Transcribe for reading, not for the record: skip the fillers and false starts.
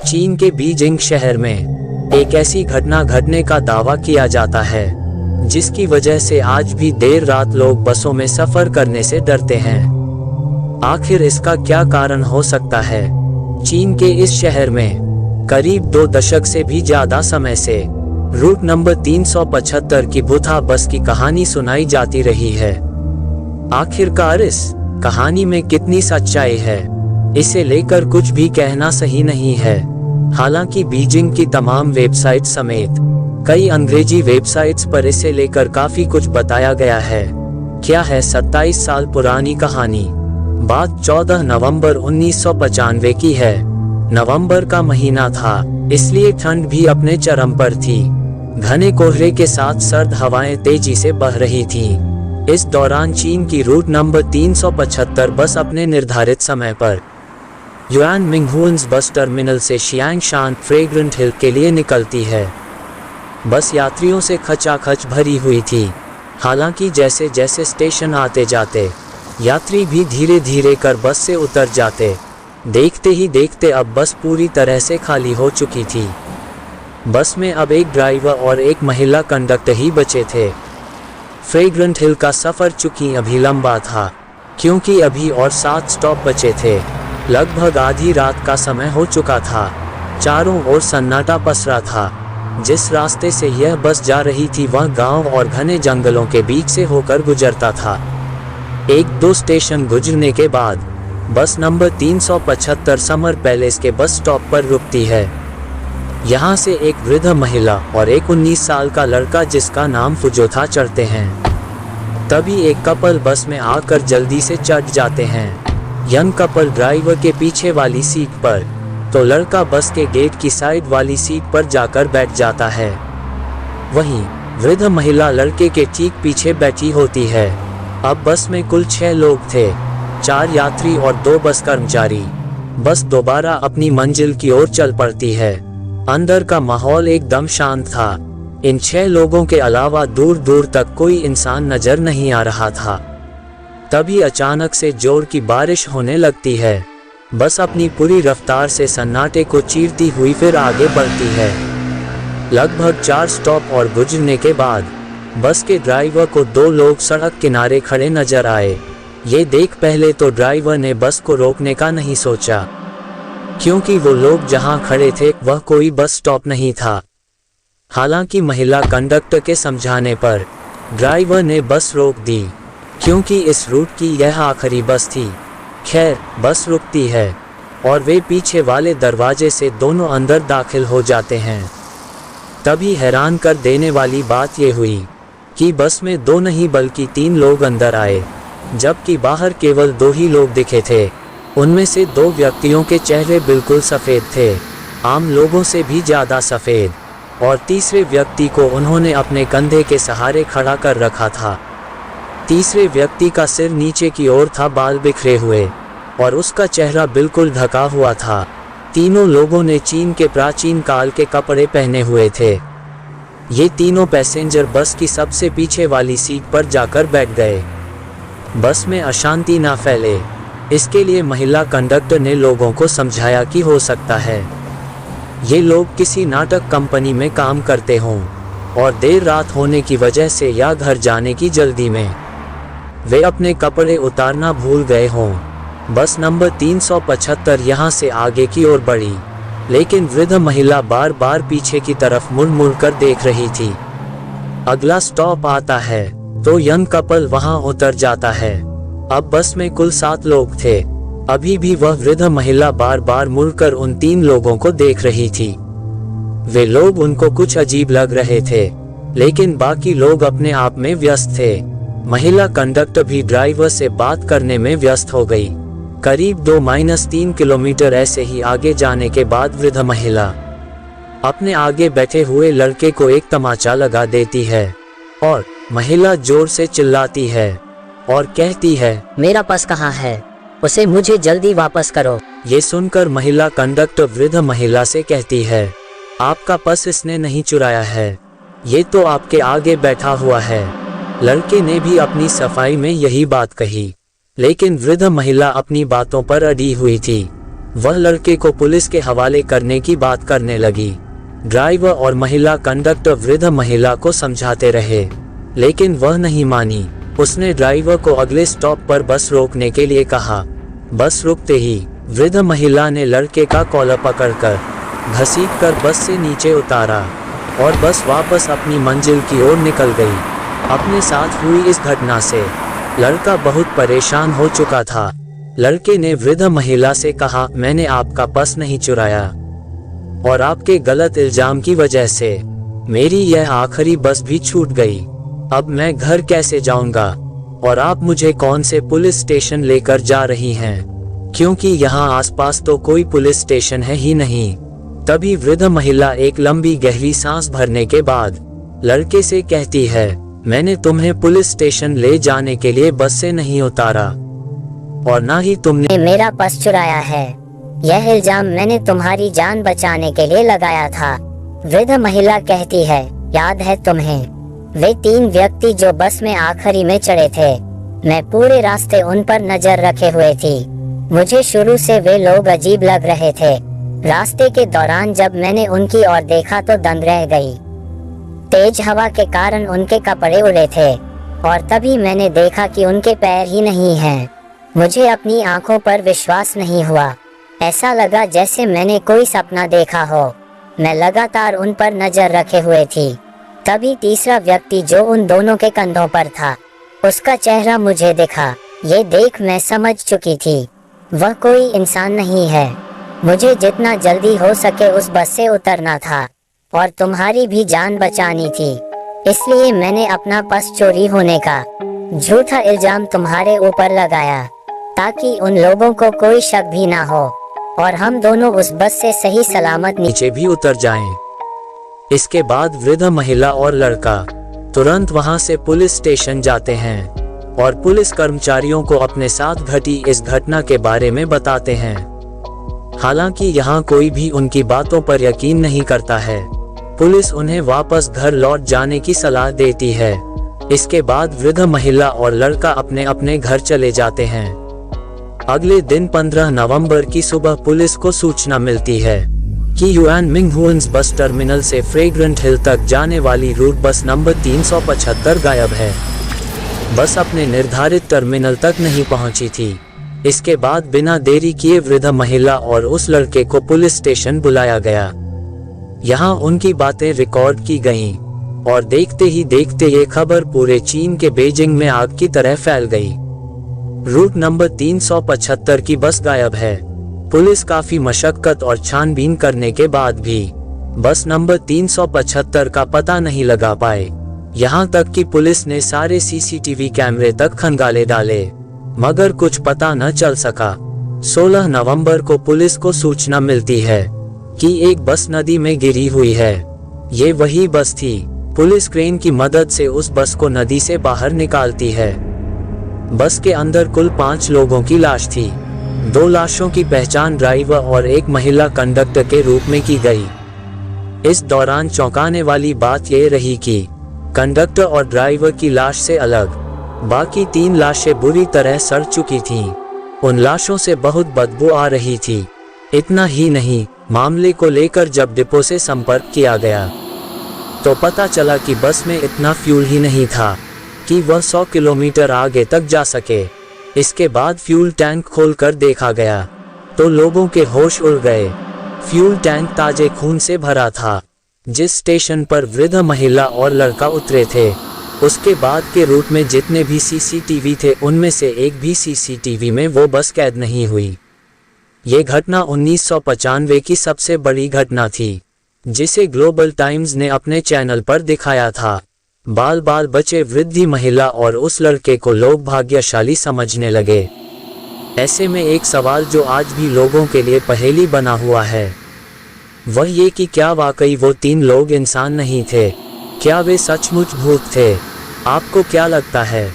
चीन के बीजिंग शहर में एक ऐसी घटना घटने का दावा किया जाता है जिसकी वजह से आज भी देर रात लोग बसों में सफर करने से डरते हैं। आखिर इसका क्या कारण हो सकता है? चीन के इस शहर में करीब 2 दशक से भी ज्यादा समय से रूट नंबर 375 की बुधा बस की कहानी सुनाई जाती रही है। आखिरकार इस कहानी में कितनी सच्चाई है, इसे लेकर कुछ भी कहना सही नहीं है। हालांकि बीजिंग की तमाम वेबसाइट समेत कई अंग्रेजी वेबसाइट्स पर इसे लेकर काफी कुछ बताया गया है। क्या है 27 साल पुरानी कहानी? बात 14 नवंबर 1995 की है। नवंबर का महीना था, इसलिए ठंड भी अपने चरम पर थी। घने कोहरे के साथ सर्द हवाएं तेजी से बह रही थी। इस दौरान चीन की रूट नंबर 375 बस अपने निर्धारित समय पर युआन मिंगहुएन्स बस टर्मिनल से शियांगशान फ्रेग्रेंट हिल के लिए निकलती है। बस यात्रियों से खचाखच भरी हुई थी। हालांकि जैसे जैसे स्टेशन आते जाते यात्री भी धीरे धीरे कर बस से उतर जाते। देखते ही देखते अब बस पूरी तरह से खाली हो चुकी थी। बस में अब एक ड्राइवर और एक महिला कंडक्टर ही बचे थे। फ्रेग्रेंट हिल का सफ़र चूंकि अभी लंबा था, क्योंकि अभी और 7 स्टॉप बचे थे। लगभग आधी रात का समय हो चुका था। चारों ओर सन्नाटा पसरा था। जिस रास्ते से यह बस जा रही थी वह गांव और घने जंगलों के बीच से होकर गुजरता था। 1-2 स्टेशन गुजरने के बाद बस नंबर 375 समर पैलेस के बस स्टॉप पर रुकती है। यहाँ से एक वृद्ध महिला और एक 19 साल का लड़का जिसका नाम फुजोथा चढ़ते हैं। तभी एक कपल बस में आकर जल्दी से चढ़ जाते हैं। यंग कपल ड्राइवर के पीछे वाली सीट पर, तो लड़का बस के गेट की साइड वाली सीट पर जाकर बैठ जाता है। वहीं वृद्ध महिला लड़के के ठीक पीछे बैठी होती है। अब बस में कुल 6 लोग थे, 4 यात्री और 2 बस कर्मचारी। बस दोबारा अपनी मंजिल की ओर चल पड़ती है। अंदर का माहौल एकदम शांत था। इन 6 लोगों के अलावा दूर दूर तक कोई इंसान नजर नहीं आ रहा था। तभी अचानक से जोर की बारिश होने लगती है। बस अपनी पूरी रफ्तार से सन्नाटे को चीरती हुई फिर आगे बढ़ती है। लगभग 4 स्टॉप और गुजरने के बाद बस के ड्राइवर को 2 लोग सड़क किनारे खड़े नजर आए। ये देख पहले तो ड्राइवर ने बस को रोकने का नहीं सोचा, क्योंकि वो लोग जहां खड़े थे वह कोई बस स्टॉप नहीं था। हालांकि महिला कंडक्टर के समझाने पर ड्राइवर ने बस रोक दी, क्योंकि इस रूट की यह आखिरी बस थी। खैर, बस रुकती है और वे पीछे वाले दरवाजे से दोनों अंदर दाखिल हो जाते हैं। तभी हैरान कर देने वाली बात यह हुई कि बस में 2 नहीं बल्कि 3 लोग अंदर आए, जबकि बाहर केवल 2 ही लोग दिखे थे। उनमें से 2 व्यक्तियों के चेहरे बिल्कुल सफ़ेद थे, आम लोगों से भी ज़्यादा सफ़ेद, और तीसरे व्यक्ति को उन्होंने अपने कंधे के सहारे खड़ा कर रखा था। तीसरे व्यक्ति का सिर नीचे की ओर था, बाल बिखरे हुए, और उसका चेहरा बिल्कुल ढका हुआ था। तीनों लोगों ने चीन के प्राचीन काल के कपड़े पहने हुए थे। ये तीनों पैसेंजर बस की सबसे पीछे वाली सीट पर जाकर बैठ गए। बस में अशांति ना फैले, इसके लिए महिला कंडक्टर ने लोगों को समझाया कि हो सकता है ये लोग किसी नाटक कंपनी में काम करते हों और देर रात होने की वजह से या घर जाने की जल्दी में वे अपने कपड़े उतारना भूल गए हों। बस नंबर 375 यहाँ से आगे की ओर बढ़ी, लेकिन वृद्ध महिला बार बार पीछे की तरफ मुड़ मुड़ कर देख रही थी। अगला स्टॉप आता है तो यंग कपल वहां उतर जाता है। अब बस में कुल 7 लोग थे। अभी भी वह वृद्ध महिला बार बार मुड़कर उन 3 लोगों को देख रही थी। वे लोग उनको कुछ अजीब लग रहे थे, लेकिन बाकी लोग अपने आप में व्यस्त थे। महिला कंडक्टर भी ड्राइवर से बात करने में व्यस्त हो गई। करीब 2-3 किलोमीटर ऐसे ही आगे जाने के बाद वृद्ध महिला अपने आगे बैठे हुए लड़के को एक तमाचा लगा देती है और महिला जोर से चिल्लाती है और कहती है, मेरा पर्स कहाँ है? उसे मुझे जल्दी वापस करो। ये सुनकर महिला कंडक्टर वृद्ध महिला से कहती है, आपका पर्स इसने नहीं चुराया है, ये तो आपके आगे बैठा हुआ है। लड़के ने भी अपनी सफाई में यही बात कही, लेकिन वृद्ध महिला अपनी बातों पर अड़ी हुई थी। वह लड़के को पुलिस के हवाले करने की बात करने लगी। ड्राइवर और महिला कंडक्टर वृद्ध महिला को समझाते रहे, लेकिन वह नहीं मानी। उसने ड्राइवर को अगले स्टॉप पर बस रोकने के लिए कहा। बस रुकते ही वृद्ध महिला ने लड़के का कॉलर पकड़कर घसीटकर बस से नीचे उतारा और बस वापस अपनी मंजिल की ओर निकल गई। अपने साथ हुई इस घटना से लड़का बहुत परेशान हो चुका था। लड़के ने वृद्ध महिला से कहा, मैंने आपका पर्स नहीं चुराया और आपके गलत इल्जाम की वजह से मेरी यह आखिरी बस भी छूट गई। अब मैं घर कैसे जाऊंगा और आप मुझे कौन से पुलिस स्टेशन लेकर जा रही हैं, क्योंकि यहाँ आसपास तो कोई पुलिस स्टेशन है ही नहीं। तभी वृद्ध महिला एक लंबी गहरी सांस भरने के बाद लड़के से कहती है, मैंने तुम्हें पुलिस स्टेशन ले जाने के लिए बस से नहीं उतारा और ना ही तुमने मेरा पर्स चुराया है। यह इल्जाम मैंने तुम्हारी जान बचाने के लिए लगाया था। वृद्ध महिला कहती है, याद है तुम्हें वे 3 व्यक्ति जो बस में आखिरी में चढ़े थे? मैं पूरे रास्ते उन पर नजर रखे हुए थी। मुझे शुरू से वे लोग अजीब लग रहे थे। रास्ते के दौरान जब मैंने उनकी ओर देखा तो दंग रह गई। तेज हवा के कारण उनके कपड़े उड़े थे और तभी मैंने देखा कि उनके पैर ही नहीं हैं। मुझे अपनी आंखों पर विश्वास नहीं हुआ। ऐसा लगा जैसे मैंने कोई सपना देखा हो। मैं लगातार उन पर नजर रखे हुए थी। तभी तीसरा व्यक्ति जो उन दोनों के कंधों पर था, उसका चेहरा मुझे दिखा। ये देख मैं समझ चुकी थी वह कोई इंसान नहीं है। मुझे जितना जल्दी हो सके उस बस से उतरना था और तुम्हारी भी जान बचानी थी। इसलिए मैंने अपना पर्स चोरी होने का झूठा इल्जाम तुम्हारे ऊपर लगाया ताकि उन लोगों को कोई शक भी ना हो और हम दोनों उस बस से सही सलामत नीचे भी उतर जाएं। इसके बाद वृद्ध महिला और लड़का तुरंत वहां से पुलिस स्टेशन जाते हैं और पुलिस कर्मचारियों को अपने साथ घटी इस घटना के बारे में बताते हैं। हालांकि यहाँ कोई भी उनकी बातों पर यकीन नहीं करता है। पुलिस उन्हें वापस घर लौट जाने की सलाह देती है। इसके बाद वृद्ध महिला और लड़का अपने अपने घर चले जाते हैं। अगले दिन 15 नवंबर की सुबह पुलिस को सूचना मिलती है कि युआन मिंग हुएन्स बस टर्मिनल से फ्रेग्रेंट हिल तक जाने वाली रूट बस नंबर 375 गायब है। बस अपने निर्धारित टर्मिनल तक नहीं पहुंची थी। इसके बाद बिना देरी किए वृद्ध महिला और उस लड़के को पुलिस स्टेशन बुलाया गया। यहाँ उनकी बातें रिकॉर्ड की गईं और देखते ही देखते ये खबर पूरे चीन के बीजिंग में आग की तरह फैल गई। रूट नंबर 375 की बस गायब है। पुलिस काफी मशक्कत और छानबीन करने के बाद भी बस नंबर 375 का पता नहीं लगा पाए। यहाँ तक कि पुलिस ने सारे सीसीटीवी कैमरे तक खंगाले डाले, मगर कुछ पता न चल सका। 16 नवंबर को पुलिस को सूचना मिलती है कि एक बस नदी में गिरी हुई है। ये वही बस थी। पुलिस क्रेन की मदद से उस बस को नदी से बाहर निकालती है। बस के अंदर कुल 5 लोगों की लाश थी। 2 लाशों की पहचान ड्राइवर और एक महिला कंडक्टर के रूप में की गई। इस दौरान चौंकाने वाली बात यह रही कि कंडक्टर और ड्राइवर की लाश से अलग बाकी 3 लाशें बुरी तरह सड़ चुकी थीं। उन लाशों से बहुत बदबू आ रही थी। इतना ही नहीं, मामले को लेकर जब डिपो से संपर्क किया गया तो पता चला कि बस में इतना फ्यूल ही नहीं था कि वह 100 किलोमीटर आगे तक जा सके। इसके बाद फ्यूल टैंक खोलकर देखा गया तो लोगों के होश उड़ गए। फ्यूल टैंक ताजे खून से भरा था। जिस स्टेशन पर वृद्ध महिला और लड़का उतरे थे, उसके बाद के रूट में जितने भी सीसीटीवी थे उनमें से एक भी सीसीटीवी में वो बस कैद नहीं हुई। ये घटना 1995 की सबसे बड़ी घटना थी, जिसे ग्लोबल टाइम्स ने अपने चैनल पर दिखाया था। बाल बाल बचे वृद्ध महिला और उस लड़के को लोग भाग्यशाली समझने लगे। ऐसे में एक सवाल जो आज भी लोगों के लिए पहेली बना हुआ है, वह ये कि क्या वाकई वो 3 लोग इंसान नहीं थे? क्या वे सचमुच भूत थे? आपको क्या लगता है?